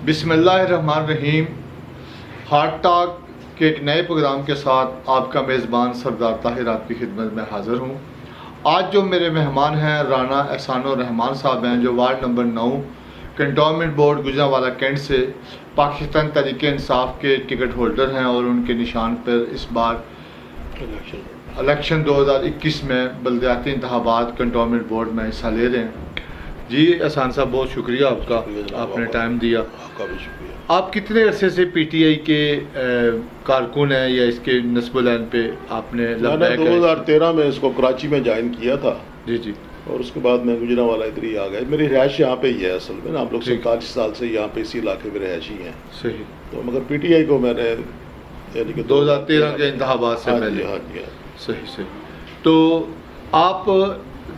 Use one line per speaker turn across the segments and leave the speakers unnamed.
بسم اللہ الرحمن الرحیم. ہارٹ ٹاک کے ایک نئے پروگرام کے ساتھ آپ کا میزبان سردار طاہر آپ کی خدمت میں حاضر ہوں. آج جو میرے مہمان ہیں رانا احسان الرحمان صاحب ہیں، جو ward number 9 cantonment board Gujranwala Cantt سے پاکستان تحریک انصاف کے ٹکٹ ہولڈر ہیں، اور ان کے نشان پر اس بار الیکشن 2021 میں بلدیاتی انتخابات کنٹونمنٹ بورڈ میں حصہ لے رہے ہیں. جی احسان صاحب، بہت شکریہ آپ کا، آپ نے ٹائم دیا.
آپ کا بھی شکریہ.
آپ کتنے عرصے سے پی ٹی آئی کے کارکن ہیں یا اس کے نصب العین پہ آپ نے
میں نے 2013 میں اس کو کراچی میں جوائن کیا تھا.
جی جی.
اور اس کے بعد میں گجرانوالہ ادھر ہی آ گیا. میری رہائش یہاں پہ ہی ہے اصل میں. ہم لوگ
ٹھیک.
47 سال سے یہاں پہ اسی علاقے میں رہائشی ہیں.
صحیح.
تو مگر پی ٹی آئی کو میں نے یعنی کہ
2013 کے انتخابات سے
ہاں
پہلے.
جی ہاں جی.
صحیح صحیح. تو آپ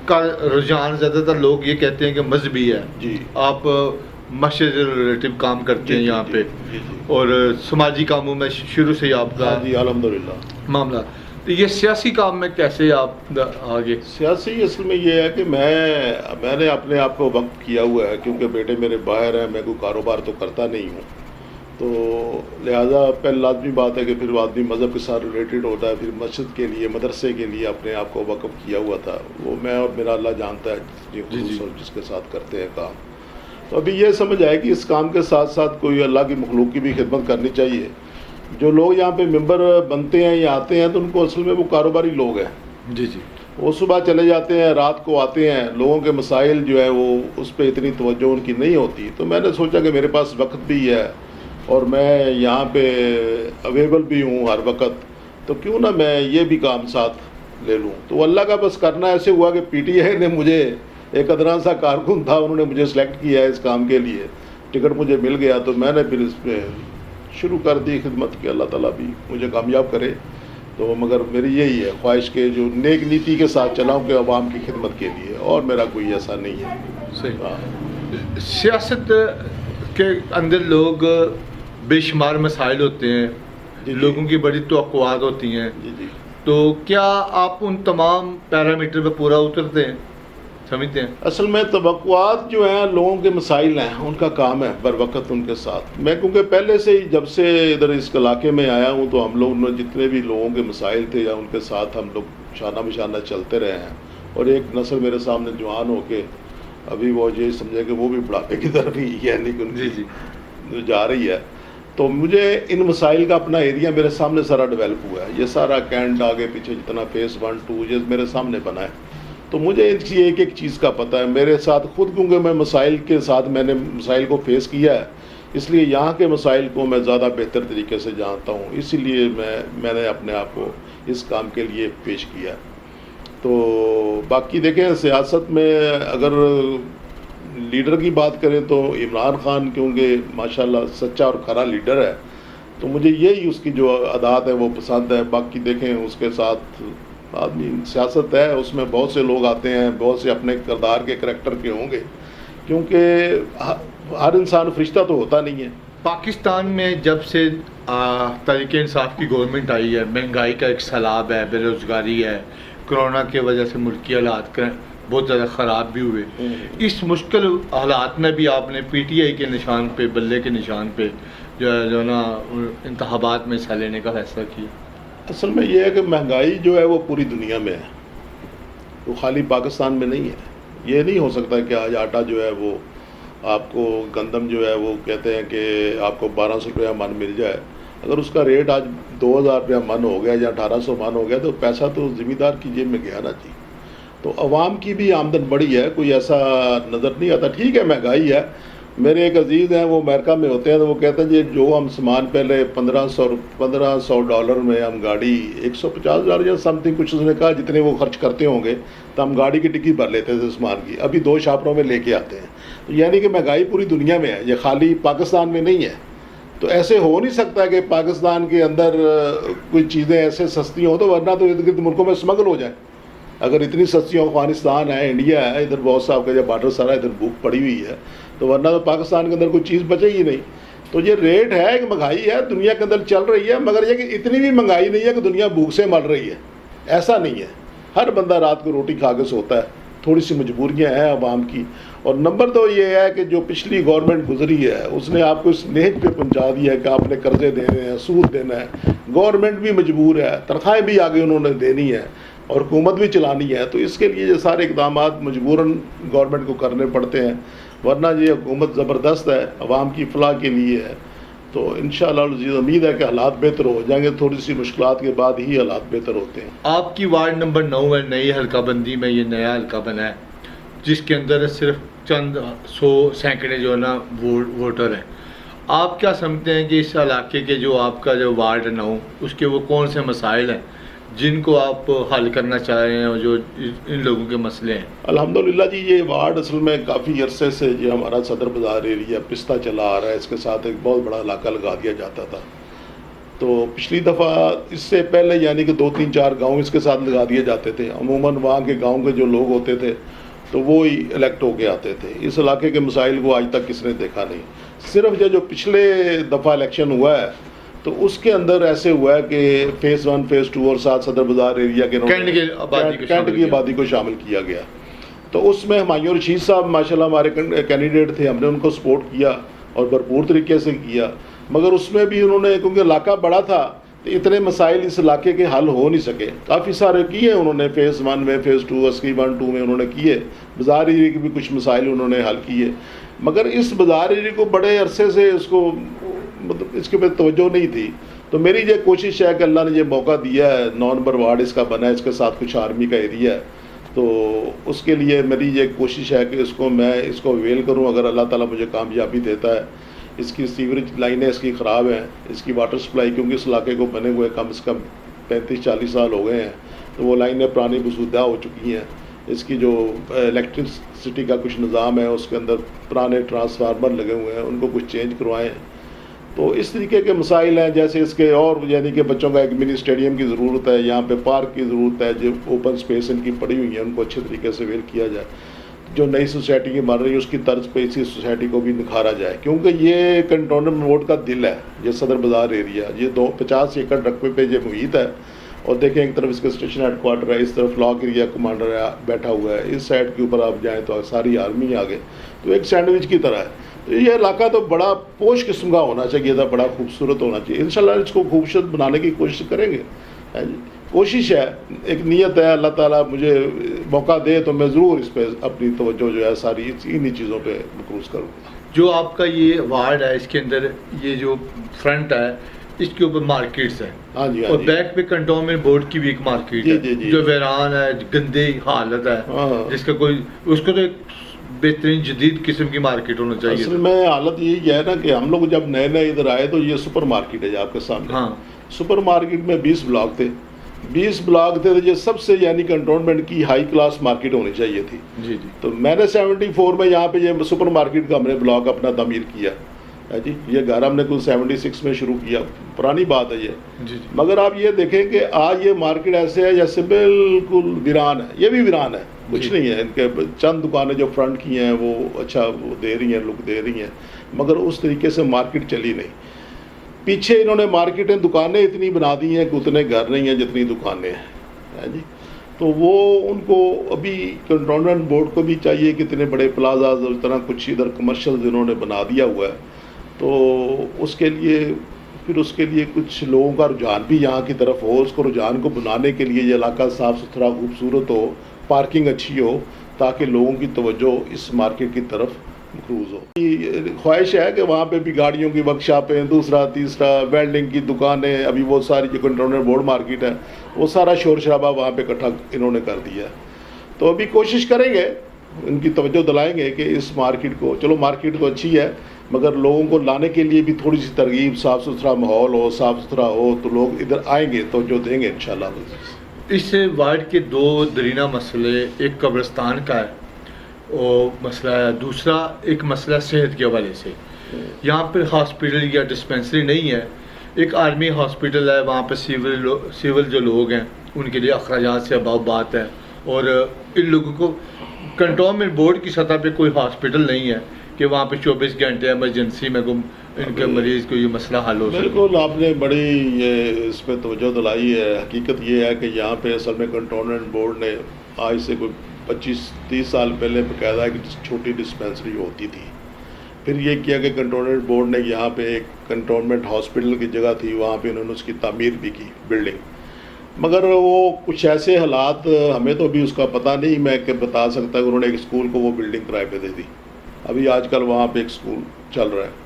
کا رجحان زیادہ تر لوگ یہ کہتے ہیں کہ مذہبی ہے.
جی.
آپ مسجد ریلیٹو کام کرتے ہیں یہاں پہ،
جی.
اور سماجی کاموں میں شروع سے ہی آپ کا
جی الحمدللہ
معاملہ. تو یہ سیاسی کام میں کیسے آپ آگے؟
سیاسی اصل میں یہ ہے کہ میں نے اپنے آپ کو وقف کیا ہوا ہے، کیونکہ بیٹے میرے باہر ہیں. میں کوئی کاروبار تو کرتا نہیں ہوں، تو لہٰذا پہلے لازمی بات ہے کہ پھر آدمی مذہب کے ساتھ ریلیٹڈ ہوتا ہے. پھر مسجد کے لیے، مدرسے کے لیے اپنے آپ کو وقف کیا ہوا تھا. وہ میں اور میرا اللہ جانتا ہے جس کے ساتھ کرتے ہیں کام. تو ابھی یہ سمجھ آئے کہ اس کام کے ساتھ ساتھ کوئی اللہ کی مخلوق کی بھی خدمت کرنی چاہیے. جو لوگ یہاں پہ ممبر بنتے ہیں یا آتے ہیں تو ان کو اصل میں وہ کاروباری لوگ ہیں.
جی جی.
وہ صبح چلے جاتے ہیں، رات کو آتے ہیں. لوگوں کے مسائل جو ہیں وہ اس پہ اتنی توجہ ان کی نہیں ہوتی. تو میں نے سوچا کہ میرے پاس وقت بھی ہے اور میں یہاں پہ اویلیبل بھی ہوں ہر وقت، تو کیوں نہ میں یہ بھی کام ساتھ لے لوں. تو اللہ کا بس کرنا ایسے ہوا کہ پی ٹی آئی نے مجھے، ایک ادنیٰ سا کارکن تھا، انہوں نے مجھے سلیکٹ کیا ہے اس کام کے لیے. ٹکٹ مجھے مل گیا تو میں نے پھر اس پہ شروع کر دی خدمت کہ اللہ تعالیٰ بھی مجھے کامیاب کرے. تو مگر میری یہی ہے خواہش کہ جو نیک نیتی کے ساتھ چلاؤں کہ عوام کی خدمت کے لیے، اور میرا کوئی ایسا نہیں ہے.
صحیح. سیاست کے اندر لوگ بے شمار مسائل ہوتے ہیں، لوگوں کی بڑی توقعات ہوتی ہیں.
جی.
تو کیا آپ ان تمام پیرامیٹر پہ پورا اترتے ہیں، سمجھتے ہیں؟
اصل میں توقعات جو ہیں لوگوں کے مسائل ہیں، ان کا کام ہے بر وقت ان کے ساتھ. میں کیونکہ پہلے سے ہی جب سے ادھر اس علاقے میں آیا ہوں تو ہم لوگ جتنے بھی لوگوں کے مسائل تھے یا ان کے ساتھ ہم لوگ شانہ بشانہ چلتے رہے ہیں. اور ایک نسل میرے سامنے جوان ہو کے ابھی وہ یہ سمجھے کہ وہ بھی بڑھاپے کی طرف ہی یعنی کہ ان کی جا رہی ہے. تو مجھے ان مسائل کا اپنا ایریا میرے سامنے سارا ڈیولپ ہوا ہے. یہ سارا کینٹ آگے پیچھے جتنا فیس 1 2 یہ میرے سامنے بنا ہے. تو مجھے ان کی ایک ایک چیز کا پتہ ہے میرے ساتھ خود، کیونکہ میں مسائل کے ساتھ میں نے مسائل کو فیس کیا ہے، اس لیے یہاں کے مسائل کو میں زیادہ بہتر طریقے سے جانتا ہوں. اسی لیے میں نے اپنے آپ کو اس کام کے لیے پیش کیا. تو باقی دیکھیں سیاست میں اگر لیڈر کی بات کریں تو عمران خان کیونکہ ماشاءاللہ سچا اور کھرا لیڈر ہے، تو مجھے یہی اس کی جو عادات ہے وہ پسند ہے. باقی دیکھیں اس کے ساتھ آدمی سیاست ہے، اس میں بہت سے لوگ آتے ہیں، بہت سے اپنے کردار کے کریکٹر کے ہوں گے، کیونکہ ہر انسان فرشتہ تو ہوتا نہیں ہے.
پاکستان میں جب سے تحریک انصاف کی گورنمنٹ آئی ہے، مہنگائی کا ایک سیلاب ہے، بے روزگاری ہے، کرونا کی وجہ سے ملکی حالات بہت زیادہ خراب بھی ہوئے. اس مشکل حالات میں بھی آپ نے پی ٹی آئی کے نشان پہ، بلے کے نشان پہ جو نا انتخابات میں حصہ لینے کا فیصلہ کیا.
اصل میں یہ ہے کہ مہنگائی جو ہے وہ پوری دنیا میں ہے، وہ خالی پاکستان میں نہیں ہے. یہ نہیں ہو سکتا کہ آج آٹا جو ہے وہ آپ کو، گندم جو ہے وہ کہتے ہیں کہ آپ کو 1200 روپیہ من مل جائے. اگر اس کا ریٹ آج 2000 روپیہ من ہو گیا یا 1800 من ہو گیا تو پیسہ تو زمیندار کی جیب میں گیا نا جی. تو عوام کی بھی آمدن بڑی ہے، کوئی ایسا نظر نہیں آتا. ٹھیک ہے مہنگائی ہے. میرے ایک عزیز ہیں وہ امریکہ میں ہوتے ہیں تو وہ کہتے ہیں جی جو ہم سامان پہلے $1500 میں ہم گاڑی 150,000 یا سم تھنگ کچھ اس نے کہا جتنے وہ خرچ کرتے ہوں گے تو ہم گاڑی کی ٹکی بھر لیتے تھے سامان کی. ابھی 2 شاپروں میں لے کے آتے ہیں. تو یعنی کہ مہنگائی پوری دنیا میں ہے، یہ خالی پاکستان میں نہیں ہے. تو ایسے ہو نہیں سکتا کہ پاکستان کے اندر کوئی چیزیں ایسے سستی ہوں، تو ورنہ تو ارد گرد ملکوں میں اسمگل ہو جائیں. اگر اتنی سستی ہوں، افغانستان ہے، انڈیا ہے، ادھر بہت سا آپ کا بارڈر سارا ادھر بھوک پڑی ہوئی ہے، تو ورنہ تو پاکستان کے اندر کوئی چیز بچے ہی نہیں. تو یہ ریٹ ہے، ایک مہنگائی ہے دنیا کے اندر چل رہی ہے، مگر یہ کہ اتنی بھی مہنگائی نہیں ہے کہ دنیا بھوک سے مر رہی ہے. ایسا نہیں ہے. ہر بندہ رات کو روٹی کھا کے سوتا ہے. تھوڑی سی مجبوریاں ہیں عوام کی، اور نمبر دو یہ ہے کہ جو پچھلی گورنمنٹ گزری ہے اس نے آپ کو اس نیج پہ پہنچا دیا ہے کہ آپ نے قرضے دینے ہیں، سود دینا ہے، گورنمنٹ بھی مجبور ہے، تنخواہیں بھی آگے انہوں نے دینی ہے اور حکومت بھی چلانی ہے، تو اس کے لیے یہ سارے اقدامات مجبوراً گورنمنٹ کو کرنے پڑتے ہیں، ورنہ یہ حکومت زبردست ہے، عوام کی فلاح کے لیے ہے۔ تو انشاءاللہ العزیز امید ہے کہ حالات بہتر ہو جائیں گے، تھوڑی سی مشکلات کے بعد ہی حالات بہتر ہوتے ہیں۔
آپ کی وارڈ نمبر 9 ہے، نئی حلقہ بندی میں یہ نیا حلقہ بنا ہے جس کے اندر صرف چند سینکڑے جو ہے نا ووٹر ہیں۔ آپ کیا سمجھتے ہیں کہ اس علاقے کے جو آپ کا جو وارڈ 9 اس کے وہ کون سے مسائل ہیں جن کو آپ حل کرنا چاہ رہے ہیں اور جو ان لوگوں کے مسئلے ہیں؟
الحمدللہ جی، یہ وارڈ اصل میں کافی عرصے سے جو ہمارا صدر بازار ایریا پستہ چلا آ رہا ہے، اس کے ساتھ ایک بہت بڑا علاقہ لگا دیا جاتا تھا۔ تو پچھلی دفعہ اس سے پہلے یعنی کہ 2-3-4 گاؤں اس کے ساتھ لگا دیے جاتے تھے، عموماً وہاں کے گاؤں کے جو لوگ ہوتے تھے تو وہ ہی الیکٹ ہو کے آتے تھے۔ اس علاقے کے مسائل کو آج تک کس نے دیکھا نہیں، صرف جو پچھلے دفعہ الیکشن ہوا ہے تو اس کے اندر ایسے ہوا ہے کہ فیز 1 فیز 2 اور ساتھ صدر بازار ایریا کے کینٹ کی آبادی کو شامل کیا گیا۔ تو اس میں ہمایوں رشید صاحب ماشاءاللہ ہمارے کینڈیڈیٹ تھے، ہم نے ان کو سپورٹ کیا اور بھرپور طریقے سے کیا، مگر اس میں بھی انہوں نے کیونکہ علاقہ بڑا تھا تو اتنے مسائل اس علاقے کے حل ہو نہیں سکے، کافی سارے کیے انہوں نے، فیز 1 میں، فیز 2 اسکیم 1-2 میں انہوں نے کیے، بازار ایریا کے بھی کچھ مسائل انہوں نے حل کیے، مگر اس بازار ایریا کو بڑے عرصے سے اس کو مطلب اس کے اوپر توجہ نہیں تھی۔ تو میری یہ کوشش ہے کہ اللہ نے یہ موقع دیا ہے، 9 نمبر وارڈ اس کا بنا ہے، اس کے ساتھ کچھ آرمی کا ایریا ہے، تو اس کے لیے میری یہ کوشش ہے کہ میں اس کو اویل کروں، اگر اللہ تعالیٰ مجھے کامیابی دیتا ہے۔ اس کی سیوریج لائنیں اس کی خراب ہیں، اس کی واٹر سپلائی کیونکہ اس علاقے کو بنے ہوئے کم سے کم 35-40 سال ہو گئے ہیں، تو وہ لائنیں پرانی بسودہ ہو چکی ہیں۔ اس کی جو الیکٹرسٹی کا کچھ نظام ہے اس کے اندر پرانے ٹرانسفارمر لگے ہوئے ہیں، ان کو کچھ چینج کروائیں۔ تو اس طریقے کے مسائل ہیں، جیسے اس کے اور یعنی کہ بچوں کا ایک منی اسٹیڈیم کی ضرورت ہے، یہاں پہ پارک کی ضرورت ہے، جو اوپن سپیس ان کی پڑی ہوئی ہیں ان کو اچھے طریقے سے ویل کیا جائے، جو نئی سوسائٹی کی بن رہی ہے اس کی طرز پہ اسی سوسائٹی کو بھی نکھارا جائے، کیونکہ یہ کنٹونمنٹ بورڈ کا دل ہے، یہ صدر بازار ایریا، یہ 50 ایکڑ رقبے پہ یہ محیط ہے، اور دیکھیں ایک طرف اس کا اسٹیشن ہیڈ کوارٹر ہے، اس طرف لاک ایریا کمانڈر ہے بیٹھا ہوا ہے، اس سائڈ کے اوپر آپ جائیں تو ساری آرمی آگے، تو ایک سینڈوچ کی طرح ہے۔ تو یہ علاقہ تو بڑا پوش قسم کا ہونا چاہیے تھا، بڑا خوبصورت ہونا چاہیے، انشاءاللہ اس کو خوبصورت بنانے کی کوشش کریں گے، کوشش ہے، ایک نیت ہے، اللہ تعالیٰ مجھے موقع دے تو میں ضرور اس پہ اپنی توجہ جو ہے ساری انہی چیزوں پہ مقروض کروں گا۔
جو آپ کا یہ وارڈ ہے اس کے اندر یہ جو فرنٹ ہے اس کے اوپر مارکیٹس ہیں،
ہاں جی،
اور بیک پہ کنٹونمنٹ بورڈ کی بھی ایک مارکیٹ ہے جو ویران ہے، گندی حالت ہے، جس کا کوئی اس کو تو ایک بہترین جدید قسم کی مارکیٹ ہونا چاہیے۔
اصل میں حالت یہی ہے نا کہ ہم لوگ جب نئے ادھر آئے تو یہ سپر مارکیٹ ہے آپ کے سامنے،
ہاں،
سپر مارکیٹ میں 20 بلاک تھے، 20 بلاک تھے تو یہ سب سے یعنی کنٹونمنٹ کی ہائی کلاس مارکیٹ ہونی چاہیے تھی۔
جی جی،
تو میں نے 74 میں یہاں پہ یہ سپر مارکیٹ کا ہم نے بلاک اپنا تعمیر کیا ہے جی، یہ گھر ہم نے کل 76 میں شروع کیا، پرانی بات ہے یہ،
جی
مگر آپ یہ دیکھیں کہ آج یہ مارکیٹ ایسے ہے جیسے بالکل ویران ہے، یہ بھی ویران ہے، کچھ نہیں ہے، ان کے چند دکانیں جو فرنٹ کی ہیں وہ اچھا وہ دے رہی ہیں، لک دے رہی ہیں، مگر اس طریقے سے مارکیٹ چلی نہیں۔ پیچھے انہوں نے مارکیٹیں دکانیں اتنی بنا دی ہیں کہ اتنے گھر نہیں ہیں جتنی دکانیں ہیں جی، تو وہ ان کو ابھی کنٹونمنٹ بورڈ کو بھی چاہیے کہ اتنے بڑے پلازاز اس طرح کچھ ادھر کمرشل انہوں نے بنا دیا ہوا ہے، تو اس کے لیے کچھ لوگوں کا رجحان بھی یہاں کی طرف ہو، اس کو رجحان کو بنانے کے لیے یہ علاقہ صاف ستھرا خوبصورت ہو، پارکنگ اچھی ہو، تاکہ لوگوں کی توجہ اس مارکیٹ کی طرف مقروض ہو۔ خواہش ہے کہ وہاں پہ بھی گاڑیوں کی ورک شاپیں، دوسرا تیسرا ویلڈنگ کی دکانیں، ابھی وہ ساری جو کنٹونمنٹ بورڈ مارکیٹ ہے وہ سارا شور شرابہ وہاں پہ اکٹھا انہوں نے کر دیا ہے، تو ابھی کوشش کریں گے، ان کی توجہ دلائیں گے کہ اس مارکیٹ کو، چلو مارکیٹ تو اچھی ہے مگر لوگوں کو لانے کے لیے بھی تھوڑی سی ترغیب، صاف ستھرا ماحول ہو، صاف ستھرا ہو تو لوگ ادھر آئیں گے، توجہ دیں گے انشاءاللہ۔
اس وارڈ کے 2 درینہ مسئلے، ایک قبرستان کا ہے اور مسئلہ ہے، دوسرا ایک مسئلہ صحت کے حوالے سے، یہاں پہ ہاسپٹل یا ڈسپینسری نہیں ہے، ایک آرمی ہاسپٹل ہے، وہاں پہ سیول جو لوگ ہیں ان کے لیے اخراجات سے اباؤ بات ہے، اور ان لوگوں کو کنٹونمنٹ بورڈ کی سطح پہ کوئی ہاسپٹل نہیں ہے کہ وہاں پہ 24 گھنٹے ایمرجنسی میں ان کے مریض کو یہ مسئلہ حل ہو سکے۔
بالکل آپ نے بڑی یہ اس پہ توجہ دلائی ہے، حقیقت یہ ہے کہ یہاں پہ اصل میں کنٹونمنٹ بورڈ نے آج سے کوئی 25-30 سال پہلے باقاعدہ ایک چھوٹی ڈسپینسری ہوتی تھی. پھر یہ کیا کہ کنٹونمنٹ بورڈ نے یہاں پہ ایک کنٹونمنٹ ہاسپٹل کی جگہ تھی, وہاں پہ انہوں نے اس کی تعمیر بھی کی بلڈنگ. مگر وہ کچھ ایسے حالات, ہمیں تو ابھی اس کا پتہ نہیں, میں کہ بتا سکتا کہ انہوں نے ایک اسکول کو وہ بلڈنگ کرائے پہ دے دی. ابھی آج کل وہاں پہ ایک اسکول چل رہا ہے.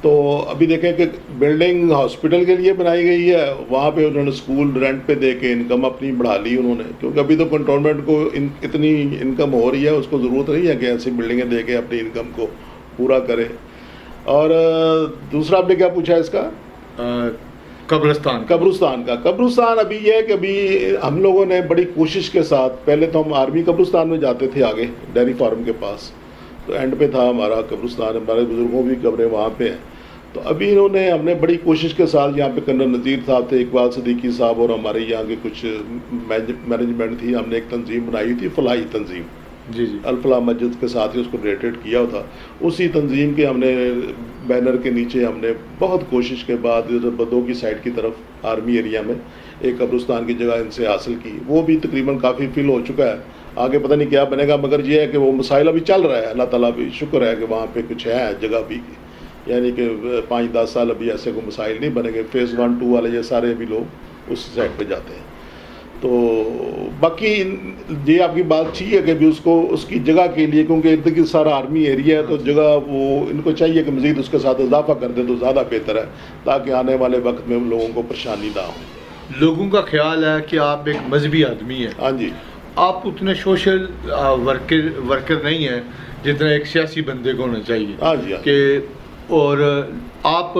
تو ابھی دیکھیں کہ بلڈنگ ہاسپٹل کے لیے بنائی گئی ہے, وہاں پہ انہوں نے اسکول رینٹ پہ دے کے انکم اپنی بڑھا لی انہوں نے, کیونکہ ابھی تو کنٹونمنٹ کو اتنی انکم ہو رہی ہے, اس کو ضرورت نہیں ہے کہ ایسی بلڈنگیں دے کے اپنی انکم کو پورا کرے. اور دوسرا آپ نے کیا پوچھا اس کا؟ قبرستان کا. قبرستان ابھی یہ ہے کہ ابھی ہم لوگوں نے بڑی کوشش کے ساتھ, پہلے تو ہم آرمی قبرستان میں جاتے تھے آگے ڈیری فارم کے پاس, تو اینڈ پہ تھا ہمارا قبرستان, ہمارے بزرگوں کی قبریں وہاں پہ ہیں. تو ابھی ہم نے بڑی کوشش کے ساتھ, یہاں پہ کرنل نذیر صاحب تھے, اقبال صدیقی صاحب, اور ہمارے یہاں کے کچھ مینجمنٹ تھی, ہم نے ایک تنظیم بنائی تھی, فلاحی تنظیم,
جی جی,
الفلاح مسجد کے ساتھ ہی اس کو ریلیٹڈ کیا تھا. اسی تنظیم کے ہم نے بینر کے نیچے ہم نے بہت کوشش کے بعد بدو کی سائڈ کی طرف آرمی ایریا میں ایک قبرستان کی جگہ ان سے حاصل کی. وہ بھی تقریباً کافی فل ہو چکا ہے, آگے پتہ نہیں کیا بنے گا, مگر یہ ہے کہ وہ مسائل ابھی چل رہا ہے. اللہ تعالیٰ بھی شکر ہے کہ وہاں پہ کچھ ہے جگہ بھی, یعنی کہ 5-10 سال ابھی ایسے کوئی مسائل نہیں بنے گے. فیز 1-2 والے یہ سارے ابھی لوگ اس سائڈ پہ جاتے ہیں. تو باقی یہ آپ کی بات ٹھیک ہے کہ ابھی اس کی جگہ کے لیے, کیونکہ ارد گرد سارا آرمی ایریا ہے, تو جگہ وہ ان کو چاہیے کہ مزید اس کے ساتھ اضافہ کر دیں تو زیادہ بہتر ہے, تاکہ آنے والے وقت میں لوگوں کو پریشانی نہ ہو.
لوگوں کا خیال ہے کہ آپ ایک مذہبی آدمی ہیں.
ہاں جی.
آپ اتنے سوشل ورکر نہیں ہیں جتنا ایک سیاسی بندے کو ہونا چاہیے.
ہاں جی.
کہ اور آپ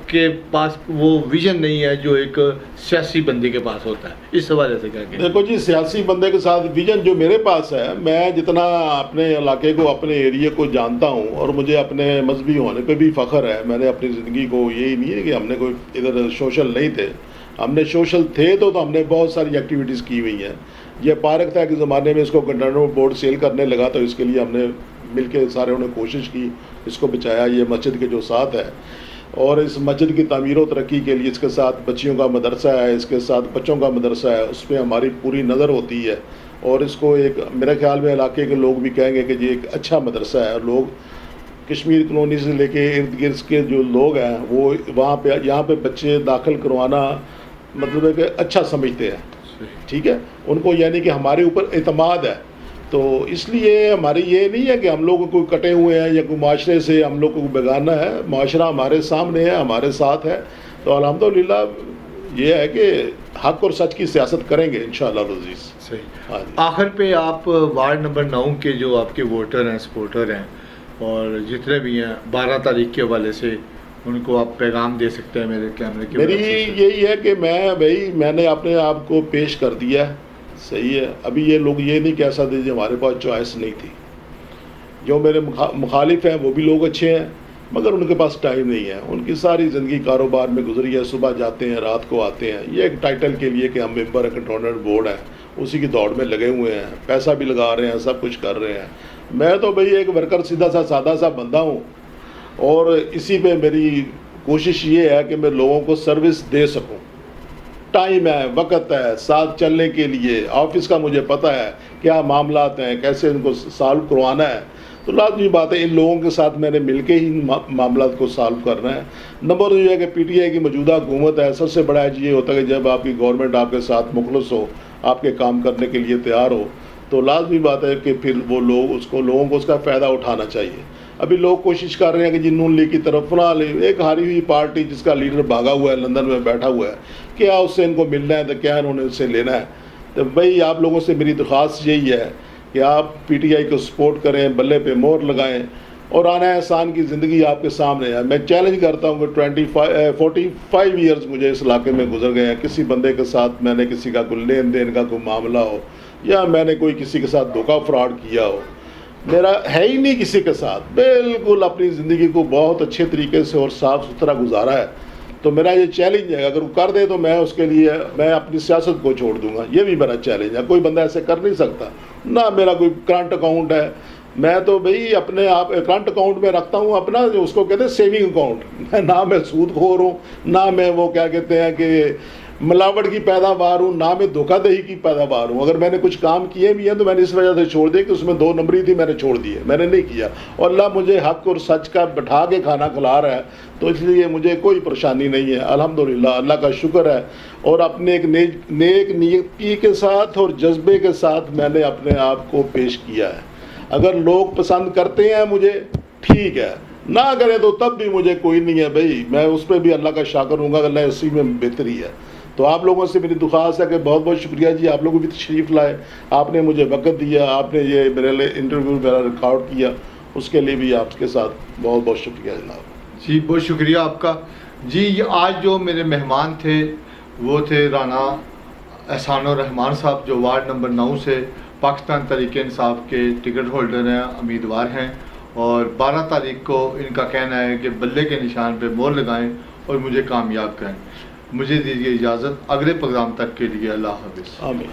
کے پاس وہ ویژن نہیں ہے جو ایک سیاسی بندے کے پاس ہوتا ہے. اس حوالے سے کیا کہیں؟
دیکھو جی, سیاسی بندے کے ساتھ ویژن جو میرے پاس ہے, میں جتنا اپنے علاقے کو, اپنے ایریے کو جانتا ہوں, اور مجھے اپنے مذہبی ہونے پہ بھی فخر ہے. میں نے اپنی زندگی کو, یہی نہیں ہے کہ ہم نے کوئی ادھر سوشل نہیں تھے, ہم نے سوشل تھے تو ہم نے بہت ساری ایکٹیویٹیز کی ہوئی ہیں. یہ پارک تھا کہ زمانے میں اس کو کنٹونمنٹ بورڈ سیل کرنے لگا, تو اس کے لیے ہم نے مل کے سارے نے کوشش کی, اس کو بچایا. یہ مسجد کے جو ساتھ ہے, اور اس مسجد کی تعمیر و ترقی کے لیے اس کے ساتھ بچیوں کا مدرسہ ہے, اس کے ساتھ بچوں کا مدرسہ ہے, اس پہ ہماری پوری نظر ہوتی ہے. اور اس کو ایک, میرے خیال میں علاقے کے لوگ بھی کہیں گے کہ یہ ایک اچھا مدرسہ ہے. اور لوگ کشمیر کالونی سے لے کے ارد گرد کے جو لوگ ہیں, وہ وہاں پہ, یہاں پہ بچے داخل کروانا مطلب ہے کہ اچھا سمجھتے ہیں. ٹھیک ہے, ان کو یعنی کہ ہمارے اوپر اعتماد ہے. تو اس لیے ہماری یہ نہیں ہے کہ ہم لوگ کوئی کٹے ہوئے ہیں یا کوئی معاشرے سے ہم لوگ کو بیگانہ ہے. معاشرہ ہمارے سامنے ہے, ہمارے ساتھ ہے. تو الحمدللہ یہ ہے کہ حق اور سچ کی سیاست کریں گے انشاءاللہ العزیز.
صحیح.
ہاں جی.
آخر پہ آپ وارڈ نمبر 9 کے جو آپ کے ووٹر ہیں, سپورٹر ہیں, اور جتنے بھی ہیں 12 تاریخ کے حوالے سے ان کو آپ پیغام دے سکتے ہیں میرے کیمرے کے.
میری یہی ہے کہ میں نے اپنے آپ کو پیش کر دیا ہے. صحیح ہے, ابھی یہ لوگ یہ نہیں کہہ سکتے جی ہمارے پاس چوائس نہیں تھی. جو میرے مخالف ہیں وہ بھی لوگ اچھے ہیں, مگر ان کے پاس ٹائم نہیں ہے. ان کی ساری زندگی کاروبار میں گزری ہے, صبح جاتے ہیں رات کو آتے ہیں. یہ ایک ٹائٹل کے لیے کہ ہم ممبر کنٹونمنٹ بورڈ ہیں, اسی کی دوڑ میں لگے ہوئے ہیں, پیسہ بھی لگا رہے ہیں, سب کچھ کر رہے ہیں. میں تو بھئی ایک ورکر, سیدھا سا سادہ سا بندہ ہوں, اور اسی پہ میری کوشش یہ ہے کہ میں لوگوں کو سروس دے سکوں. ٹائم ہے, وقت ہے ساتھ چلنے کے لیے. آفس کا مجھے پتہ ہے کیا معاملات ہیں, کیسے ان کو سالو کروانا ہے. تو لازمی بات ہے ان لوگوں کے ساتھ میں نے مل کے ہی معاملات کو سالو کرنا ہے. نمبر 2 یہ ہے کہ پی ٹی آئی کی موجودہ حکومت ہے, سب سے بڑا یہ ہوتا ہے کہ جب آپ کی گورنمنٹ آپ کے ساتھ مخلص ہو, آپ کے کام کرنے کے لیے تیار ہو, تو لازمی بات ہے کہ پھر وہ لوگوں کو اس کا فائدہ اٹھانا چاہیے. ابھی لوگ کوشش کر رہے ہیں کہ جی نون لیگ کی طرف فلاں ایک ہاری ہوئی پارٹی جس کا لیڈر بھاگا ہوا ہے, لندن میں بیٹھا ہوا ہے, کیا اس سے ان کو ملنا ہے, تو کیا انہوں نے اس سے لینا ہے. تو بھائی آپ لوگوں سے میری درخواست یہی ہے کہ آپ پی ٹی آئی کو سپورٹ کریں, بلے پہ مور لگائیں, اور آنا احسان کی زندگی آپ کے سامنے ہے. میں چیلنج کرتا ہوں کہ 45 ایئرز مجھے اس علاقے میں گزر گئے ہیں. کسی بندے کے ساتھ میں نے کسی کا کوئی لین دین کا کوئی معاملہ ہو, یا میں نے کوئی کسی کے ساتھ دھوکہ فراڈ کیا ہو, میرا ہے ہی نہیں کسی کے ساتھ. بالکل اپنی زندگی کو بہت اچھے طریقے سے اور صاف ستھرا گزارا ہے. تو میرا یہ چیلنج ہے, اگر وہ کر دے تو میں اس کے لیے میں اپنی سیاست کو چھوڑ دوں گا. یہ بھی میرا چیلنج ہے. کوئی بندہ ایسے کر نہیں سکتا. نہ میرا کوئی کرنٹ اکاؤنٹ ہے, میں تو بھئی اپنے آپ کرنٹ اکاؤنٹ میں رکھتا ہوں اپنا, اس کو کہتے ہیں سیونگ اکاؤنٹ. نہ میں سود خور ہوں, نہ میں وہ کیا کہتے ہیں کہ ملاوٹ کی پیداوار ہوں، نہ میں دھوکہ دہی کی پیداوار ہوں. اگر میں نے کچھ کام کیے بھی ہیں تو میں نے اس وجہ سے چھوڑ دیے کہ اس میں 2 نمبری تھی، میں نے چھوڑ دیے، میں نے نہیں کیا. اور اللہ مجھے حق اور سچ کا بٹھا کے کھانا کھلا رہا ہے، تو اس لیے مجھے کوئی پریشانی نہیں ہے. الحمدللہ اللہ کا شکر ہے. اور اپنے ایک نیک نیتی کے ساتھ اور جذبے کے ساتھ میں نے اپنے آپ کو پیش کیا ہے. اگر لوگ پسند کرتے ہیں مجھے ٹھیک ہے، نہ کرے تو تب بھی مجھے کوئی نہیں ہے بھائی، میں اس پہ بھی اللہ کا شاکر ہوں گا کہ اللہ اسی میں بہتری ہے. تو آپ لوگوں سے میری درخواست ہے کہ بہت بہت شکریہ جی، آپ لوگ بھی تشریف لائے، آپ نے مجھے وقت دیا، آپ نے یہ میرے لیے انٹرویو میرا ریکارڈ کیا، اس کے لیے بھی آپ کے ساتھ بہت بہت شکریہ جناب.
جی بہت شکریہ آپ کا. جی آج جو میرے مہمان تھے وہ تھے رانا احسان الرحمان صاحب، جو وارڈ نمبر 9 سے پاکستان تحریک انصاف کے ٹکٹ ہولڈر ہیں، امیدوار ہیں. اور 12 تاریخ کو ان کا کہنا ہے کہ بلے کے نشان پہ مہر لگائیں اور مجھے کامیاب کریں. مجھے دیجیے اجازت، اگلے پروگرام تک کے لیے اللہ حافظ.
آمین.